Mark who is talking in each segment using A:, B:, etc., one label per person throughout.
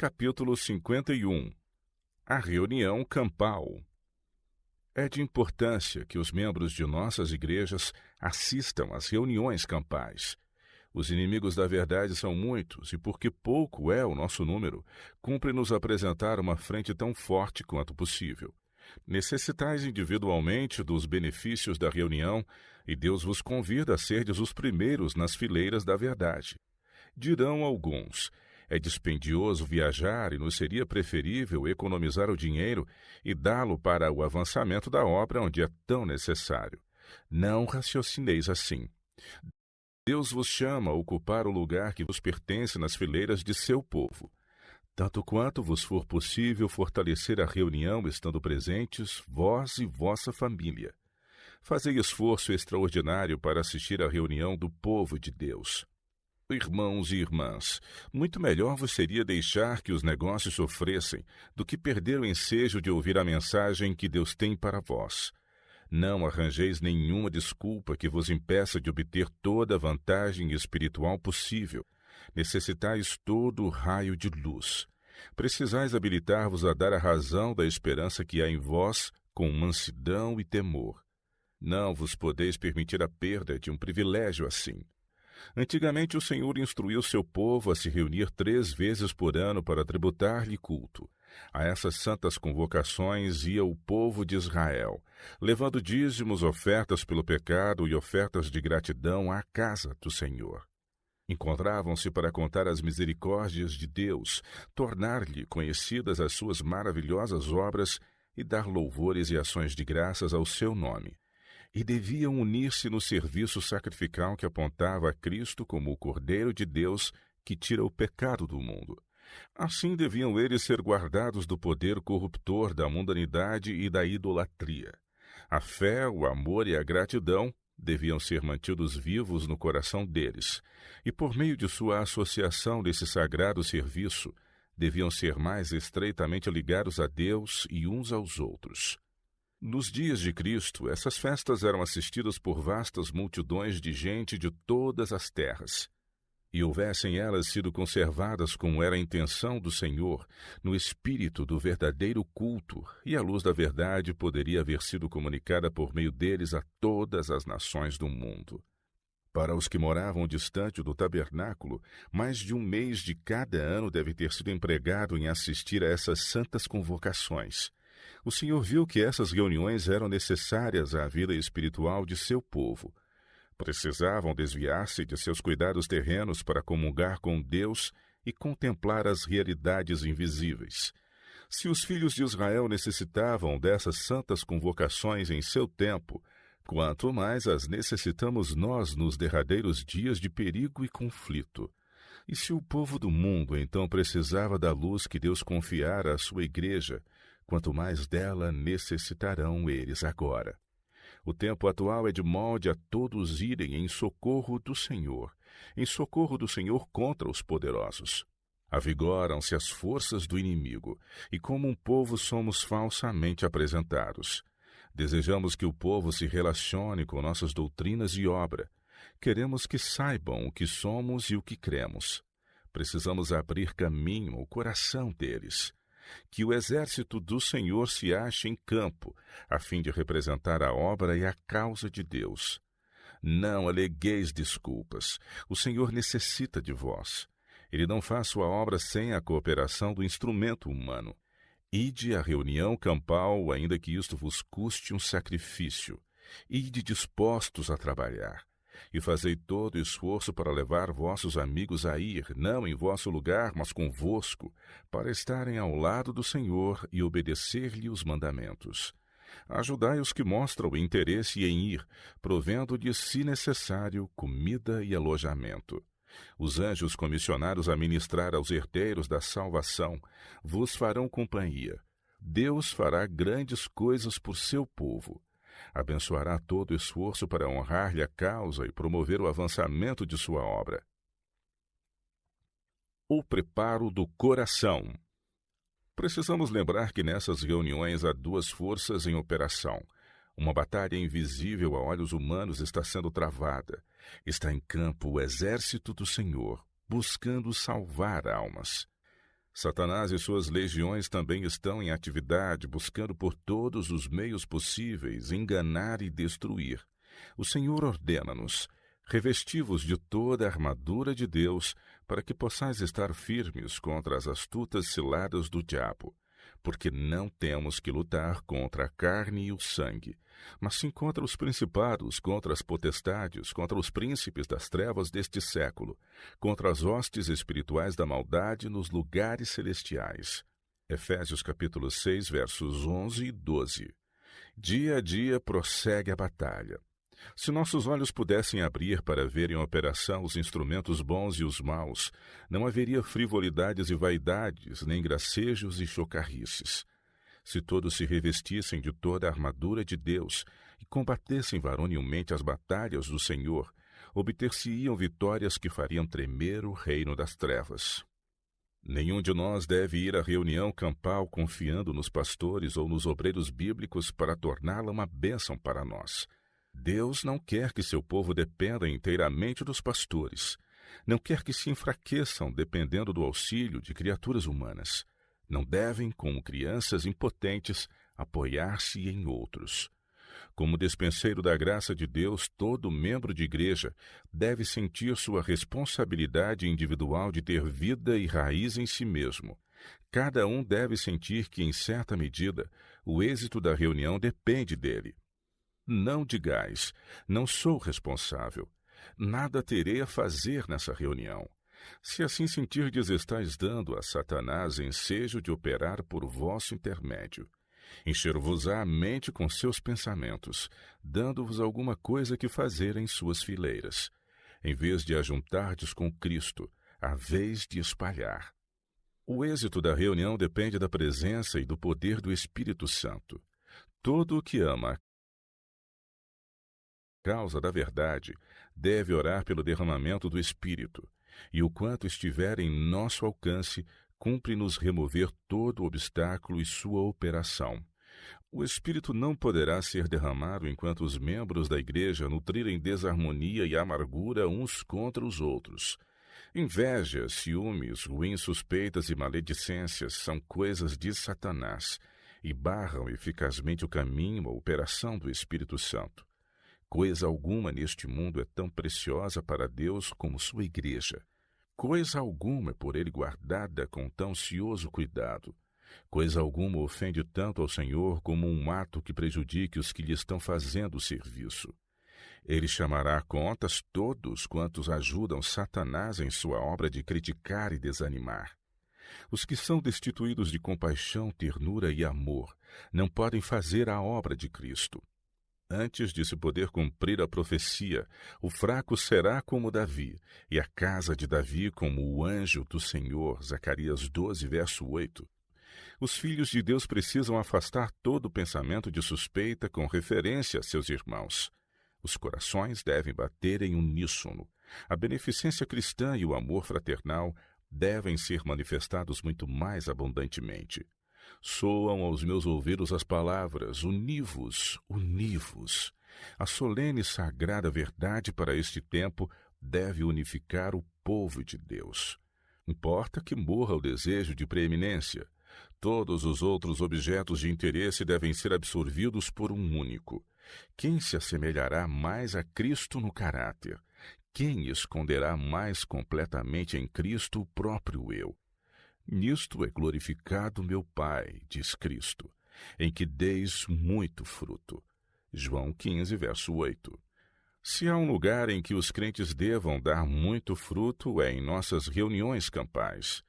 A: Capítulo 51. A reunião campal. É de importância que os membros de nossas igrejas assistam às reuniões campais. Os inimigos da verdade são muitos, e porque pouco é o nosso número, cumpre-nos apresentar uma frente tão forte quanto possível. Necessitais individualmente dos benefícios da reunião, e Deus vos convida a serdes os primeiros nas fileiras da verdade. Dirão alguns: é dispendioso viajar e nos seria preferível economizar o dinheiro e dá-lo para o avançamento da obra onde é tão necessário. Não raciocineis assim. Deus vos chama a ocupar o lugar que vos pertence nas fileiras de seu povo. Tanto quanto vos for possível fortalecer a reunião estando presentes, vós e vossa família. Fazei esforço extraordinário para assistir à reunião do povo de Deus. Irmãos e irmãs, muito melhor vos seria deixar que os negócios sofressem do que perder o ensejo de ouvir a mensagem que Deus tem para vós. Não arranjeis nenhuma desculpa que vos impeça de obter toda a vantagem espiritual possível. Necessitais todo o raio de luz. Precisais habilitar-vos a dar a razão da esperança que há em vós com mansidão e temor. Não vos podeis permitir a perda de um privilégio assim. Antigamente o Senhor instruiu seu povo a se reunir 3 vezes por ano para tributar-lhe culto. A essas santas convocações ia o povo de Israel, levando dízimos, ofertas pelo pecado e ofertas de gratidão à casa do Senhor. Encontravam-se para contar as misericórdias de Deus, tornar-lhe conhecidas as suas maravilhosas obras e dar louvores e ações de graças ao seu nome. E deviam unir-se no serviço sacrificial que apontava a Cristo como o Cordeiro de Deus que tira o pecado do mundo. Assim deviam eles ser guardados do poder corruptor da mundanidade e da idolatria. A fé, o amor e a gratidão deviam ser mantidos vivos no coração deles, e por meio de sua associação desse sagrado serviço, deviam ser mais estreitamente ligados a Deus e uns aos outros. Nos dias de Cristo, essas festas eram assistidas por vastas multidões de gente de todas as terras. E houvessem elas sido conservadas como era a intenção do Senhor, no espírito do verdadeiro culto, e a luz da verdade poderia haver sido comunicada por meio deles a todas as nações do mundo. Para os que moravam distante do tabernáculo, mais de 1 mês de cada ano deve ter sido empregado em assistir a essas santas convocações. O Senhor viu que essas reuniões eram necessárias à vida espiritual de seu povo. Precisavam desviar-se de seus cuidados terrenos para comungar com Deus e contemplar as realidades invisíveis. Se os filhos de Israel necessitavam dessas santas convocações em seu tempo, quanto mais as necessitamos nós nos derradeiros dias de perigo e conflito. E se o povo do mundo então precisava da luz que Deus confiara à sua igreja, quanto mais dela necessitarão eles agora. O tempo atual é de molde a todos irem em socorro do Senhor contra os poderosos. Avigoram-se as forças do inimigo, e como um povo somos falsamente apresentados. Desejamos que o povo se relacione com nossas doutrinas e obra. Queremos que saibam o que somos e o que cremos. Precisamos abrir caminho ao coração deles. Que o exército do Senhor se ache em campo, a fim de representar a obra e a causa de Deus. Não alegueis desculpas. O Senhor necessita de vós. Ele não faz sua obra sem a cooperação do instrumento humano. Ide à reunião campal, ainda que isto vos custe um sacrifício. Ide dispostos a trabalhar. E fazei todo esforço para levar vossos amigos a ir, não em vosso lugar, mas convosco, para estarem ao lado do Senhor e obedecer-lhe os mandamentos. Ajudai os que mostram interesse em ir, provendo-lhes, se necessário, comida e alojamento. Os anjos comissionados a ministrar aos herdeiros da salvação vos farão companhia. Deus fará grandes coisas por seu povo. Abençoará todo o esforço para honrar-lhe a causa e promover o avançamento de sua obra. O preparo do coração. Precisamos lembrar que nessas reuniões há 2 forças em operação. Uma batalha invisível a olhos humanos está sendo travada. Está em campo o exército do Senhor, buscando salvar almas. Satanás e suas legiões também estão em atividade, buscando por todos os meios possíveis enganar e destruir. O Senhor ordena-nos: revesti-vos de toda a armadura de Deus, para que possais estar firmes contra as astutas ciladas do diabo. Porque não temos que lutar contra a carne e o sangue, mas sim contra os principados, contra as potestades, contra os príncipes das trevas deste século, contra as hostes espirituais da maldade nos lugares celestiais. Efésios capítulo 6, versos 11 e 12. Dia a dia prossegue a batalha. Se nossos olhos pudessem abrir para ver em operação os instrumentos bons e os maus, não haveria frivolidades e vaidades, nem gracejos e chocarrices. Se todos se revestissem de toda a armadura de Deus e combatessem varonilmente as batalhas do Senhor, obter-se-iam vitórias que fariam tremer o reino das trevas. Nenhum de nós deve ir à reunião campal confiando nos pastores ou nos obreiros bíblicos para torná-la uma bênção para nós. Deus não quer que seu povo dependa inteiramente dos pastores. Não quer que se enfraqueçam dependendo do auxílio de criaturas humanas. Não devem, como crianças impotentes, apoiar-se em outros. Como despenseiro da graça de Deus, todo membro de igreja deve sentir sua responsabilidade individual de ter vida e raiz em si mesmo. Cada um deve sentir que, em certa medida, o êxito da reunião depende dele. Não digais: não sou responsável. Nada terei a fazer nessa reunião. Se assim sentirdes, estáis dando a Satanás ensejo de operar por vosso intermédio. Encher-vos-á a mente com seus pensamentos, dando-vos alguma coisa que fazer em suas fileiras. Em vez de ajuntardes com Cristo, a vez de espalhar. O êxito da reunião depende da presença e do poder do Espírito Santo. Todo o que ama a causa da verdade deve orar pelo derramamento do Espírito, e o quanto estiver em nosso alcance, cumpre-nos remover todo obstáculo e sua operação. O Espírito não poderá ser derramado enquanto os membros da igreja nutrirem desarmonia e amargura uns contra os outros. Inveja, ciúmes, ruins suspeitas e maledicências são coisas de Satanás e barram eficazmente o caminho, a operação do Espírito Santo. Coisa alguma neste mundo é tão preciosa para Deus como sua igreja. Coisa alguma é por ele guardada com tão cioso cuidado. Coisa alguma ofende tanto ao Senhor como um ato que prejudique os que lhe estão fazendo o serviço. Ele chamará a contas todos quantos ajudam Satanás em sua obra de criticar e desanimar. Os que são destituídos de compaixão, ternura e amor não podem fazer a obra de Cristo. Antes de se poder cumprir a profecia, o fraco será como Davi, e a casa de Davi como o anjo do Senhor. Zacarias 12, verso 8. Os filhos de Deus precisam afastar todo pensamento de suspeita com referência a seus irmãos. Os corações devem bater em uníssono. A beneficência cristã e o amor fraternal devem ser manifestados muito mais abundantemente. Soam aos meus ouvidos as palavras: univos, univos. A solene e sagrada verdade para este tempo deve unificar o povo de Deus. Importa que morra o desejo de preeminência. Todos os outros objetos de interesse devem ser absorvidos por um único. Quem se assemelhará mais a Cristo no caráter? Quem esconderá mais completamente em Cristo o próprio eu? Nisto é glorificado meu Pai, diz Cristo, em que deis muito fruto. João 15, verso 8. Se há um lugar em que os crentes devam dar muito fruto, é em nossas reuniões campais.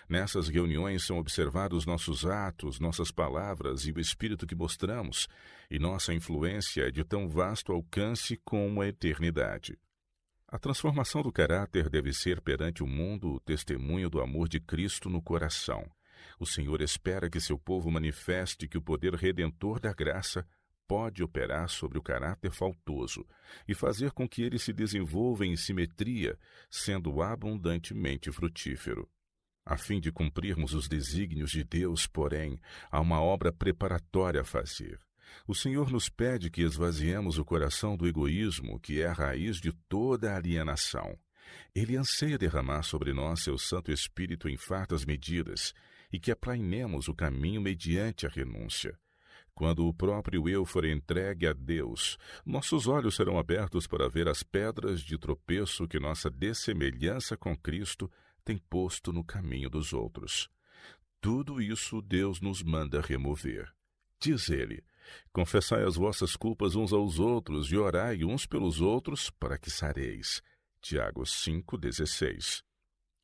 A: Nessas reuniões são observados nossos atos, nossas palavras e o espírito que mostramos, e nossa influência é de tão vasto alcance como a eternidade. A transformação do caráter deve ser perante o mundo o testemunho do amor de Cristo no coração. O Senhor espera que seu povo manifeste que o poder redentor da graça pode operar sobre o caráter faltoso e fazer com que ele se desenvolva em simetria, sendo abundantemente frutífero. A fim de cumprirmos os desígnios de Deus, porém, há uma obra preparatória a fazer. O Senhor nos pede que esvaziemos o coração do egoísmo, que é a raiz de toda a alienação. Ele anseia derramar sobre nós seu Santo Espírito em fartas medidas e que aplainemos o caminho mediante a renúncia. Quando o próprio eu for entregue a Deus, nossos olhos serão abertos para ver as pedras de tropeço que nossa dessemelhança com Cristo tem posto no caminho dos outros. Tudo isso Deus nos manda remover. Diz ele: confessai as vossas culpas uns aos outros e orai uns pelos outros para que sareis. Tiago 5,16.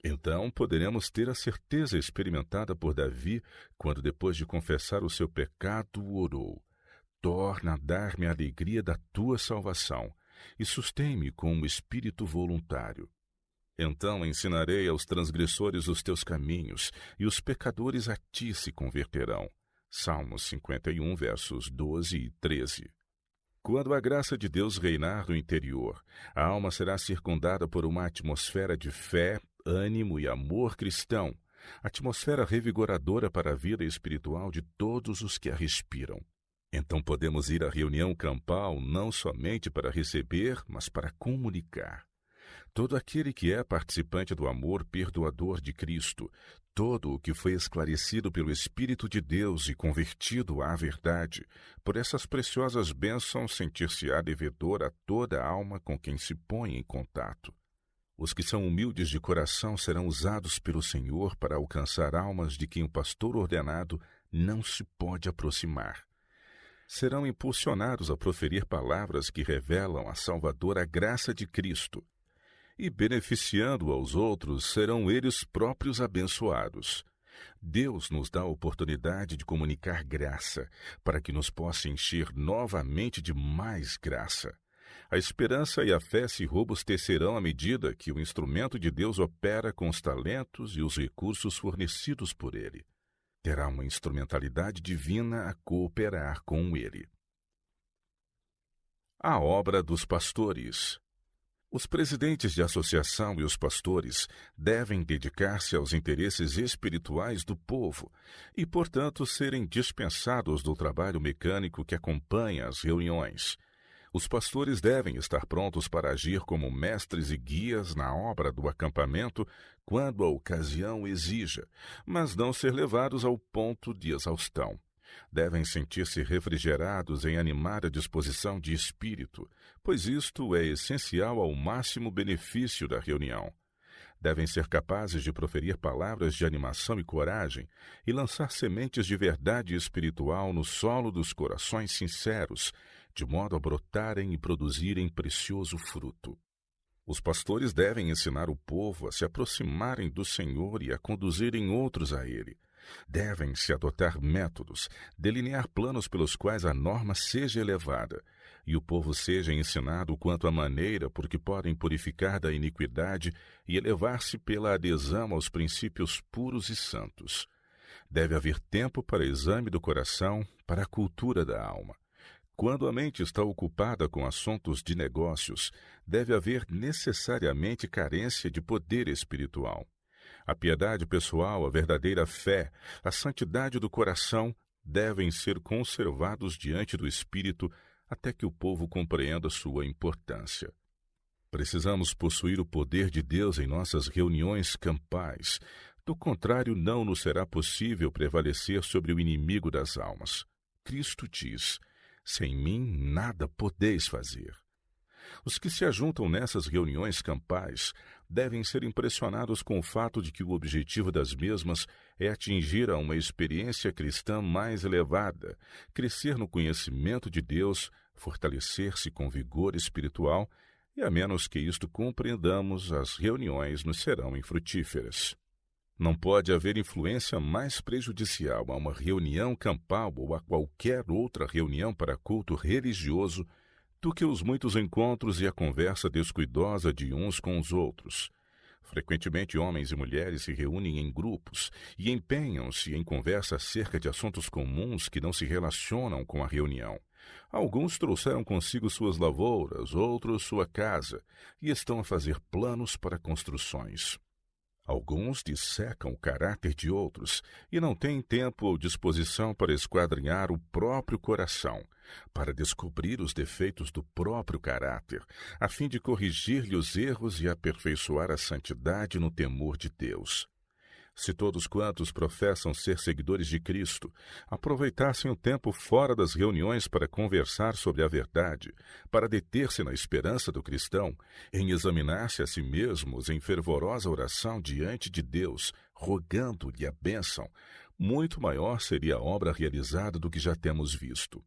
A: Então poderemos ter a certeza experimentada por Davi quando, depois de confessar o seu pecado, orou: torna a dar-me a alegria da tua salvação e sustém-me com um espírito voluntário. Então ensinarei aos transgressores os teus caminhos, e os pecadores a ti se converterão. Salmos 51, versos 12 e 13. Quando a graça de Deus reinar no interior, a alma será circundada por uma atmosfera de fé, ânimo e amor cristão, atmosfera revigoradora para a vida espiritual de todos os que a respiram. Então podemos ir à reunião campal não somente para receber, mas para comunicar. Todo aquele que é participante do amor perdoador de Cristo, todo o que foi esclarecido pelo Espírito de Deus e convertido à verdade, por essas preciosas bênçãos sentir-se-á devedor a toda a alma com quem se põe em contato. Os que são humildes de coração serão usados pelo Senhor para alcançar almas de quem o pastor ordenado não se pode aproximar. Serão impulsionados a proferir palavras que revelam a salvadora graça de Cristo. E, beneficiando aos outros, serão eles próprios abençoados. Deus nos dá a oportunidade de comunicar graça, para que nos possa encher novamente de mais graça. A esperança e a fé se robustecerão à medida que o instrumento de Deus opera com os talentos e os recursos fornecidos por Ele. Terá uma instrumentalidade divina a cooperar com Ele. A obra dos pastores. Os presidentes de associação e os pastores devem dedicar-se aos interesses espirituais do povo e, portanto, serem dispensados do trabalho mecânico que acompanha as reuniões. Os pastores devem estar prontos para agir como mestres e guias na obra do acampamento quando a ocasião exija, mas não ser levados ao ponto de exaustão. Devem sentir-se refrigerados em animada disposição de espírito, pois isto é essencial ao máximo benefício da reunião. Devem ser capazes de proferir palavras de animação e coragem e lançar sementes de verdade espiritual no solo dos corações sinceros, de modo a brotarem e produzirem precioso fruto. Os pastores devem ensinar o povo a se aproximarem do Senhor e a conduzirem outros a Ele. Devem-se adotar métodos, delinear planos pelos quais a norma seja elevada e o povo seja ensinado quanto à maneira por que podem purificar da iniquidade e elevar-se pela adesão aos princípios puros e santos. Deve haver tempo para exame do coração, para a cultura da alma. Quando a mente está ocupada com assuntos de negócios, deve haver necessariamente carência de poder espiritual. A piedade pessoal, a verdadeira fé, a santidade do coração devem ser conservados diante do Espírito até que o povo compreenda sua importância. Precisamos possuir o poder de Deus em nossas reuniões campais. Do contrário, não nos será possível prevalecer sobre o inimigo das almas. Cristo diz: sem mim nada podeis fazer. Os que se ajuntam nessas reuniões campais devem ser impressionados com o fato de que o objetivo das mesmas é atingir a uma experiência cristã mais elevada, crescer no conhecimento de Deus, fortalecer-se com vigor espiritual, e a menos que isto compreendamos, as reuniões nos serão infrutíferas. Não pode haver influência mais prejudicial a uma reunião campal ou a qualquer outra reunião para culto religioso do que os muitos encontros e a conversa descuidosa de uns com os outros. Frequentemente, homens e mulheres se reúnem em grupos e empenham-se em conversa acerca de assuntos comuns que não se relacionam com a reunião. Alguns trouxeram consigo suas lavouras, outros sua casa, e estão a fazer planos para construções. Alguns dissecam o caráter de outros e não têm tempo ou disposição para esquadrinhar o próprio coração, para descobrir os defeitos do próprio caráter, a fim de corrigir-lhe os erros e aperfeiçoar a santidade no temor de Deus. Se todos quantos professam ser seguidores de Cristo aproveitassem o tempo fora das reuniões para conversar sobre a verdade, para deter-se na esperança do cristão, em examinar-se a si mesmos em fervorosa oração diante de Deus, rogando-lhe a bênção, muito maior seria a obra realizada do que já temos visto.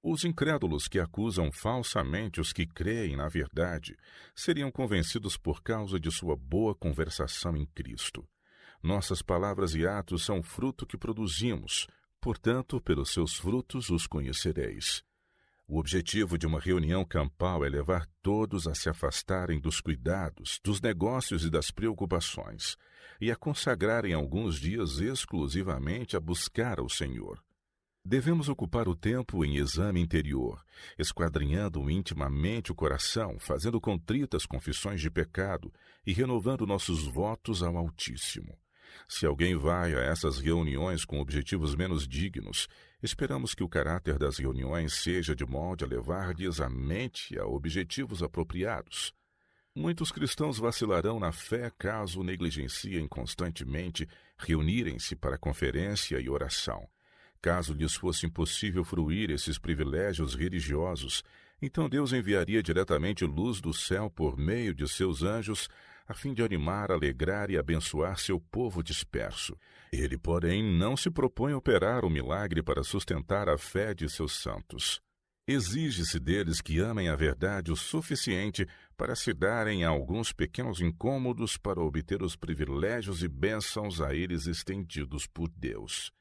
A: Os incrédulos que acusam falsamente os que creem na verdade seriam convencidos por causa de sua boa conversação em Cristo. Nossas palavras e atos são fruto que produzimos, portanto, pelos seus frutos os conhecereis. O objetivo de uma reunião campal é levar todos a se afastarem dos cuidados, dos negócios e das preocupações, e a consagrarem alguns dias exclusivamente a buscar ao Senhor. Devemos ocupar o tempo em exame interior, esquadrinhando intimamente o coração, fazendo contritas confissões de pecado e renovando nossos votos ao Altíssimo. Se alguém vai a essas reuniões com objetivos menos dignos, esperamos que o caráter das reuniões seja de modo a levar-lhes a mente a objetivos apropriados. Muitos cristãos vacilarão na fé caso negligenciem constantemente reunirem-se para conferência e oração. Caso lhes fosse impossível fruir esses privilégios religiosos, então Deus enviaria diretamente luz do céu por meio de seus anjos, a fim de animar, alegrar e abençoar seu povo disperso. Ele, porém, não se propõe a operar o milagre para sustentar a fé de seus santos. Exige-se deles que amem a verdade o suficiente para se darem a alguns pequenos incômodos para obter os privilégios e bênçãos a eles estendidos por Deus.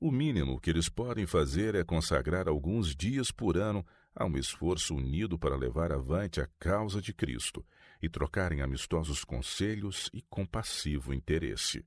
A: O mínimo que eles podem fazer é consagrar alguns dias por ano a um esforço unido para levar avante a causa de Cristo e trocarem amistosos conselhos e compassivo interesse.